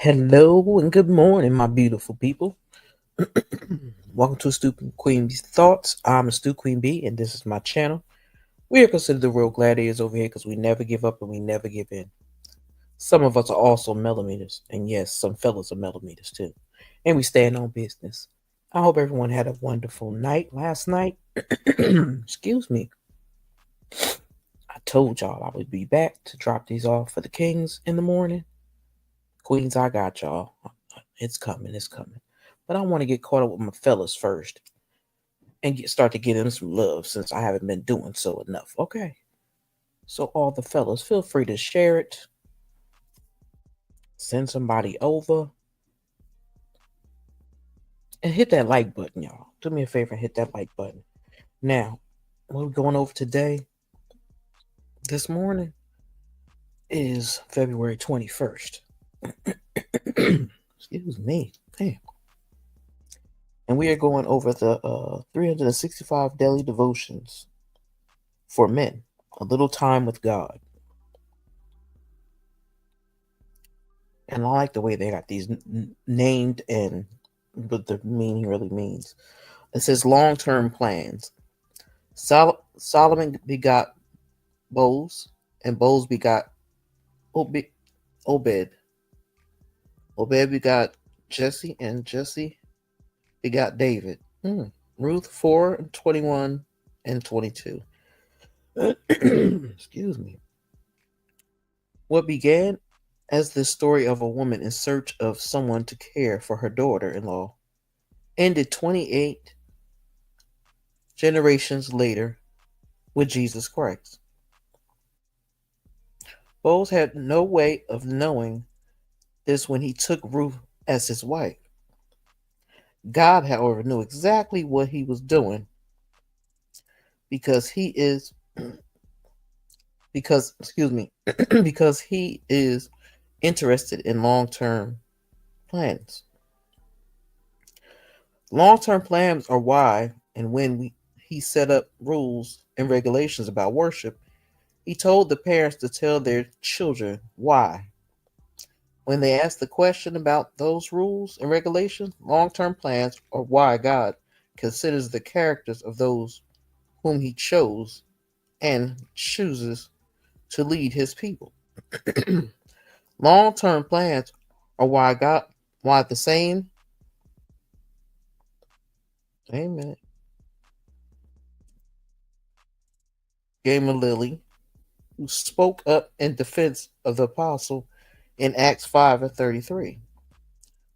Hello and good morning, my beautiful people. Welcome to Stupid Queen Bee's Thoughts. I'm Stu Queen Bee, and this is my channel. We are considered the real gladiators over here because we never give up and we never give in. Some of us are also millimeters, and yes, some fellas are millimeters too. And we stand on business. I hope everyone had a wonderful night last night. Excuse me. I told y'all I would be back to drop these off for the kings in the morning. Queens, I got y'all. It's coming. But I want to get caught up with my fellas first and start to get them some love since I haven't been doing so enough. Okay. So all the fellas, feel free to share it. Send somebody over. And hit that like button, y'all. Do me a favor and hit that like button. Now, what we're going over today, this morning, is February 21st. Excuse me. Damn. And we are going over the 365 daily devotions for men. A little time with God. And I like the way they got these named and what the meaning really means. It says long-term plans. Solomon begot Boaz, and Boaz begot Obed. Obed begot Jesse, and Jesse begot David. Ruth 4:21 and 22. Excuse me. What began as the story of a woman in search of someone to care for her daughter-in-law ended 28 generations later with Jesus Christ. Boaz had no way of knowing this when he took Ruth as his wife. God, however, knew exactly what he was doing because he is interested in long-term plans. Long-term plans are why and when he set up rules and regulations about worship. He told the parents to tell their children why. When they ask the question about those rules and regulations, long-term plans are why God considers the characters of those whom he chose and chooses to lead his people. Long-term plans are why God While at the same, amen, gave a Lily, who spoke up in defense of the apostle in Acts 5 and 33,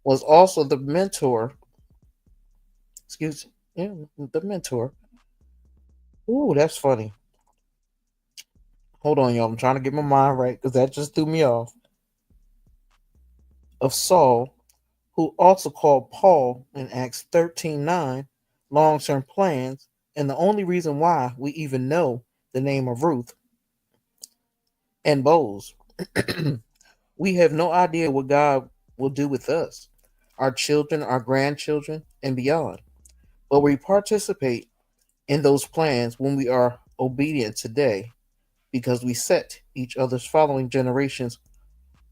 was also the mentor, excuse me, yeah, the mentor. Ooh, that's funny. Hold on, y'all. I'm trying to get my mind right because that just threw me off. Of Saul, who also called Paul in Acts 13:9 long term plans, and the only reason why we even know the name of Ruth and Boaz. We have no idea what God will do with us, our children, our grandchildren, and beyond. But we participate in those plans when we are obedient today because we set each other's following generations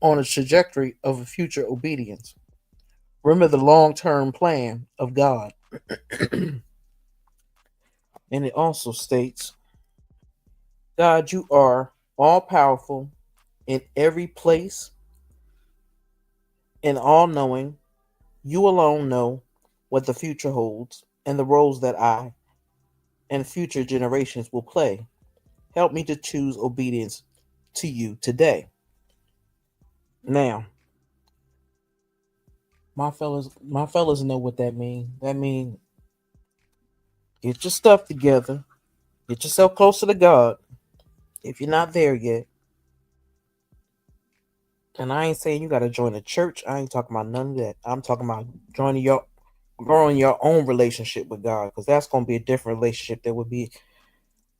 on a trajectory of a future obedience. Remember the long term plan of God. And it also states, God, you are all powerful in every place and all knowing. You alone know what the future holds and the roles that I and future generations will play. Help me to choose obedience to you today. Now, my fellas know what that means. That means get your stuff together, get yourself closer to God. If you're not there yet, and I ain't saying you got to join a church. I ain't talking about none of that. I'm talking about joining your, growing your own relationship with God, because that's going to be a different relationship that would be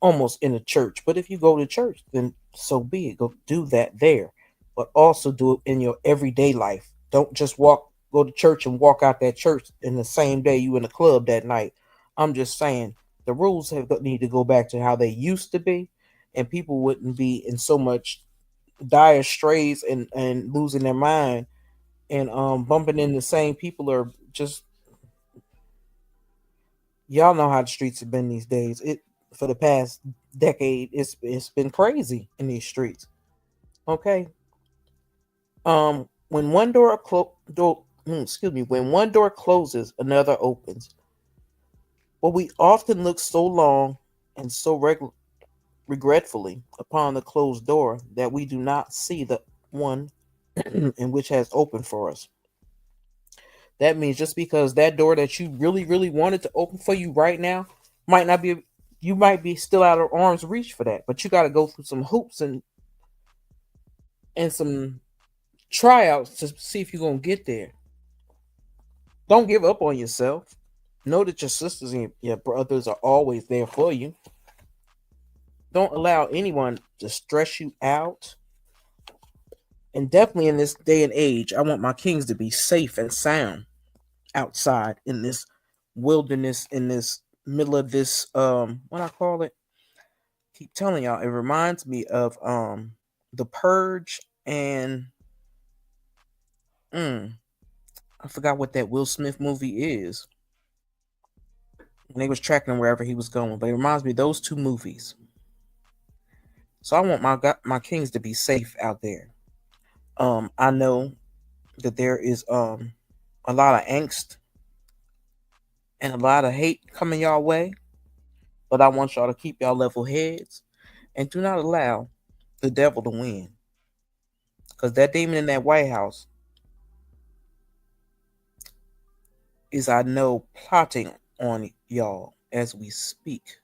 almost in a church. But if you go to church, then so be it. Go do that there, but also do it in your everyday life. Don't just go to church and walk out that church in the same day you in the club that night. I'm just saying the rules need to go back to how they used to be, and people wouldn't be in so much dire straits and losing their mind and bumping into the same people, or just, y'all know how the streets have been these days. It For the past decade, it's been crazy in these streets. Okay. When one excuse me, when one door closes, another opens. But we often look so long and so regretfully upon the closed door that we do not see the one in which has opened for us. That means just because that door that you really, really wanted to open for you right now might not be, you might be still out of arm's reach for that, but you got to go through some hoops and some tryouts to see if you're going to get there. Don't give up on yourself. Know that your sisters and your brothers are always there for you. Don't allow anyone to stress you out. And definitely in this day and age, I want my kings to be safe and sound outside in this wilderness, in this middle of this what I call it. Keep telling y'all, it reminds me of The Purge and I forgot what that Will Smith movie is. And they was tracking him wherever he was going, but it reminds me of those two movies. So I want my kings to be safe out there. I know that there is a lot of angst and a lot of hate coming y'all way, but I want y'all to keep y'all level heads and do not allow the devil to win. Because that demon in that White House is, I know, plotting on y'all as we speak.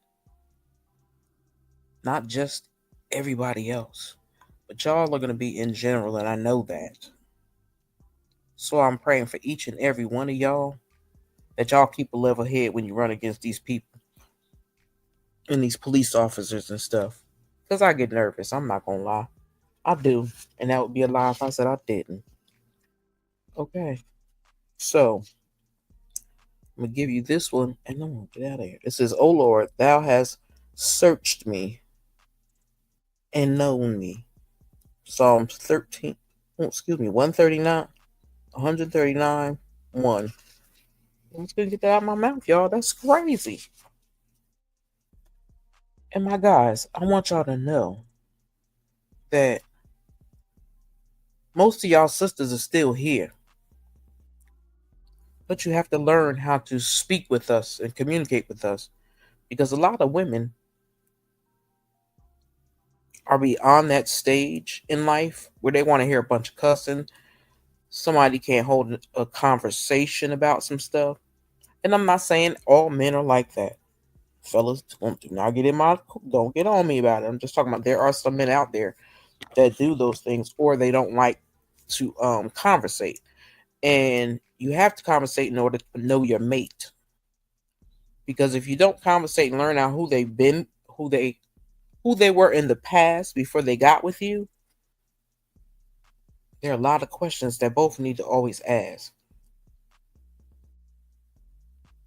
Not just everybody else, but y'all are going to be in general, and I know that. So I'm praying for each and every one of y'all that y'all keep a level head when you run against these people and these police officers and stuff. Because I get nervous. I'm not going to lie. I do. And that would be a lie if I said I didn't. Okay. So I'm going to give you this one and I'm going to get out of here. It says, "O Lord, thou hast searched me and known me." Psalms 13, oh, excuse me, 139, 139, 1. I'm just going to get that out of my mouth, y'all. That's crazy. And my guys, I want y'all to know that most of y'all sisters are still here. but you have to learn how to speak with us and communicate with us, because a lot of women are beyond that stage in life where they want to hear a bunch of cussing. Somebody can't hold a conversation about some stuff. And I'm not saying all men are like that. Fellas, do not get in my, don't get on me about it. I'm just talking about there are some men out there that do those things, or they don't like to conversate. And you have to conversate in order to know your mate. Because if you don't conversate and learn out who they've been, who they were in the past before they got with you, there are a lot of questions that both need to always ask.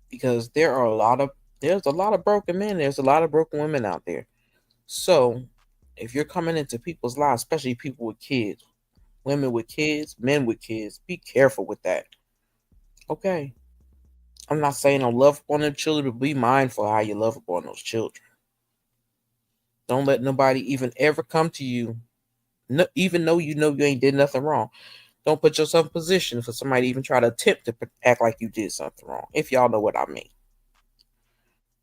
Because there's a lot of broken men, there's a lot of broken women out there. So if you're coming into people's lives, especially people with kids, women with kids, men with kids, be careful with that. Okay. I'm not saying don't love upon them children, but be mindful how you love upon those children. Don't let nobody even ever come to you, no, even though you know you ain't did nothing wrong. Don't put yourself in position for somebody to even try to attempt to act like you did something wrong, if y'all know what I mean.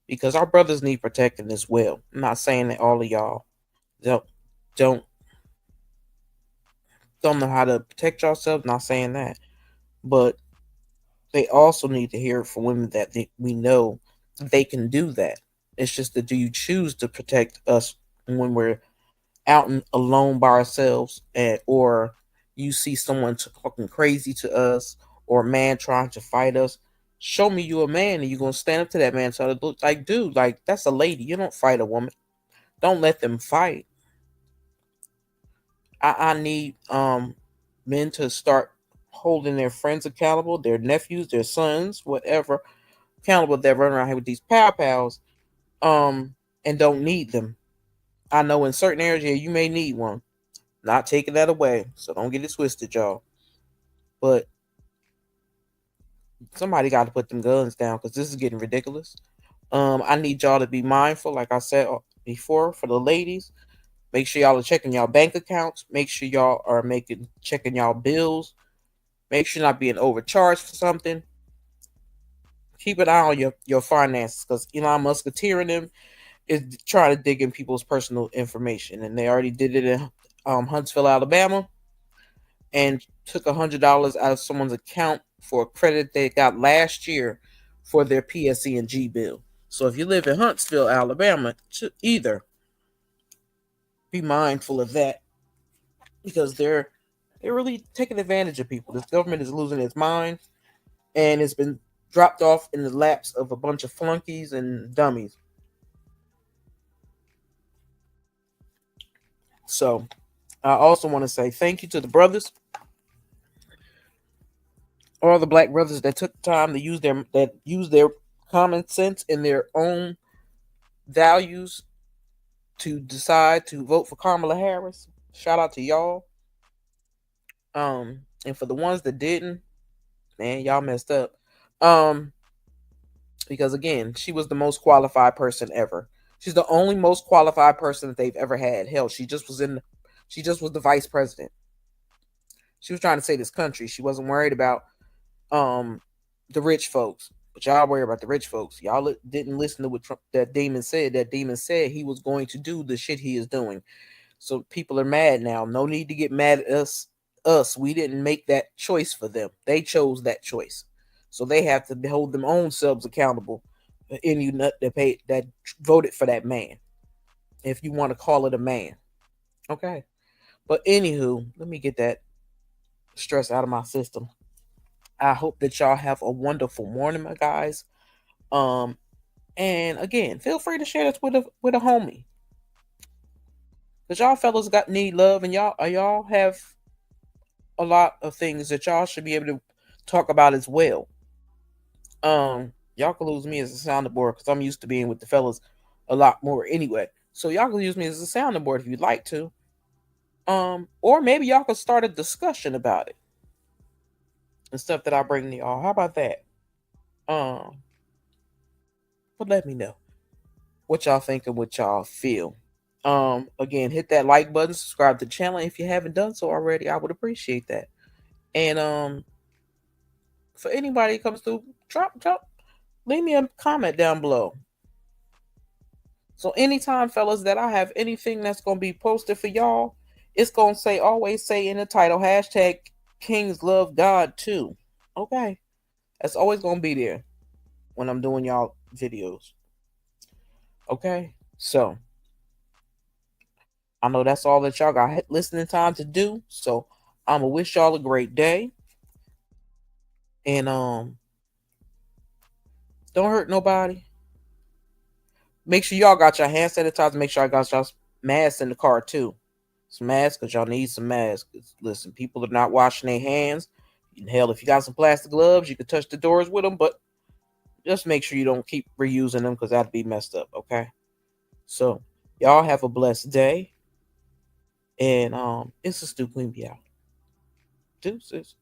Because our brothers need protecting as well. I'm not saying that all of y'all don't don't don't know how to protect yourselves. Not saying that, but they also need to hear it from women that we know they can do that. It's just that do you choose to protect us when we're out and alone by ourselves, and or you see someone talking crazy to us, or a man trying to fight us? Show me you a man, and you're gonna stand up to that man. So like, dude, like that's a lady. You don't fight a woman. Don't let them fight. I need men to start holding their friends accountable, their nephews, their sons, whatever, accountable that run around here with these pow pals, and don't need them. I know in certain areas, yeah, you may need one. Not taking that away, so don't get it twisted, y'all. But somebody got to put them guns down because this is getting ridiculous. I need y'all to be mindful, like I said before, for the ladies. Make sure y'all are checking y'all bank accounts. Make sure y'all are checking y'all bills. Make sure you're not being overcharged for something. Keep an eye on your finances, because Elon Musketeer and them is trying to dig in people's personal information, and they already did it in Huntsville, Alabama, and took $100 out of someone's account for a credit they got last year for their PSE&G bill. So if you live in Huntsville, Alabama, either be mindful of that, because they're really taking advantage of people. This government is losing its mind, and it's been dropped off in the laps of a bunch of flunkies and dummies. So I also want to say thank you to the brothers, all the black brothers that took time to use their common sense and their own values to decide to vote for Kamala Harris. Shout out to y'all. And for the ones that didn't, man, y'all messed up. Um, because again, she was the most qualified person ever. She's the only most qualified person that they've ever had. Hell, she just was the vice president. She was trying to save this country. She wasn't worried about um the rich folks. But y'all worry about the rich folks. Y'all didn't listen to what that demon said. That demon said he was going to do the shit he is doing. So people are mad now. No need to get mad at us. We didn't make that choice for them. They chose that choice. So they have to hold them own selves accountable. Any nut that voted for that man, if you want to call it a man. Okay. But anywho, let me get that stress out of my system. I hope that y'all have a wonderful morning, my guys. Um, and again, feel free to share this with a homie. Cause y'all fellas need love, and y'all have a lot of things that y'all should be able to talk about as well. Y'all can lose me as a sounding board because I'm used to being with the fellas a lot more anyway. So y'all can use me as a sounding board if you'd like to. Or maybe y'all could start a discussion about it and stuff that I bring to y'all. How about that? Um, but let me know what y'all think and what y'all feel. Again, hit that like button, subscribe to the channel if you haven't done so already. I would appreciate that. And for anybody that comes through, leave me a comment down below. So anytime, fellas, that I have anything that's gonna be posted for y'all, it's gonna say, always say in the title, hashtag Kings love God too. Okay. That's always gonna be there when I'm doing y'all videos. Okay. So I know that's all that y'all got listening time to do. So I'm gonna wish y'all a great day. And don't hurt nobody. Make sure y'all got your hand sanitizer. Make sure I got y'all masks in the car too. Some masks, because y'all need some masks. Listen, people are not washing their hands. Hell, if you got some plastic gloves, you can touch the doors with them, but just make sure you don't keep reusing them because that'd be messed up, okay? So, y'all have a blessed day. And it's a Stu Queen Be out. Deuces.